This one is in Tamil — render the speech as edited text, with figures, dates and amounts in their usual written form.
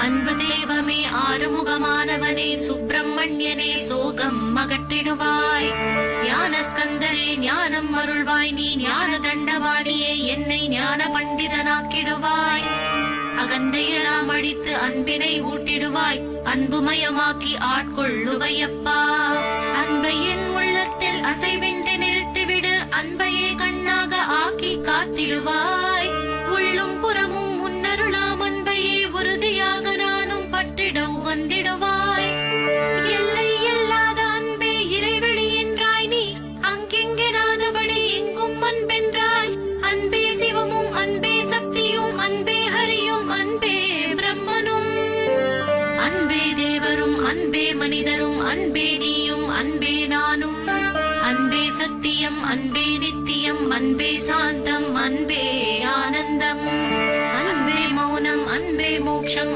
அன்பு தெய்வமே ஆறுமுகமானவனே சுப்பிரமணியனே சோகம் அகற்றிடுவாய். ஞான ஸ்கந்தரே ஞானம் அருள்வாய். நீ ஞான தண்டவாணியே என்னை ஞான பண்டிதனாக்கிடுவாய். அகந்தையெல்லாம் அழித்து அன்பினை ஊட்டிடுவாய். அன்புமயமாக்கி ஆட்கொள்ளுவையப்பா. அன்பை என் உள்ளத்தில் அசைவின்றி நிறுத்திவிடு. அன்பையே கண்ணாக ஆக்கி காத்திடுவாய். உள்ளும் புறமும் முன்னருளாம் அன்பையே உறுதியாக நானும் பற்றிட வந்திடுவாய். எல்லை இல்லாத அன்பே இறைவழி என்றாய். நீ அங்கெங்கெனாதபடி எங்கும் அன்பென்றாய். அன்பே சிவமும் அன்பே சக்தியும் அன்பே ஹரியும் அன்பே பிரம்மனும். அன்பே தேவரும் அன்பே மனிதரும் அன்பே நீயும் அன்பே நானும். அன்பே சத்தியம் அன்பே நித்தியம் அன்பே சாந்தம் அன்பே ஆனந்தம். அன்பே மௌனம் அன்பே மோட்சம்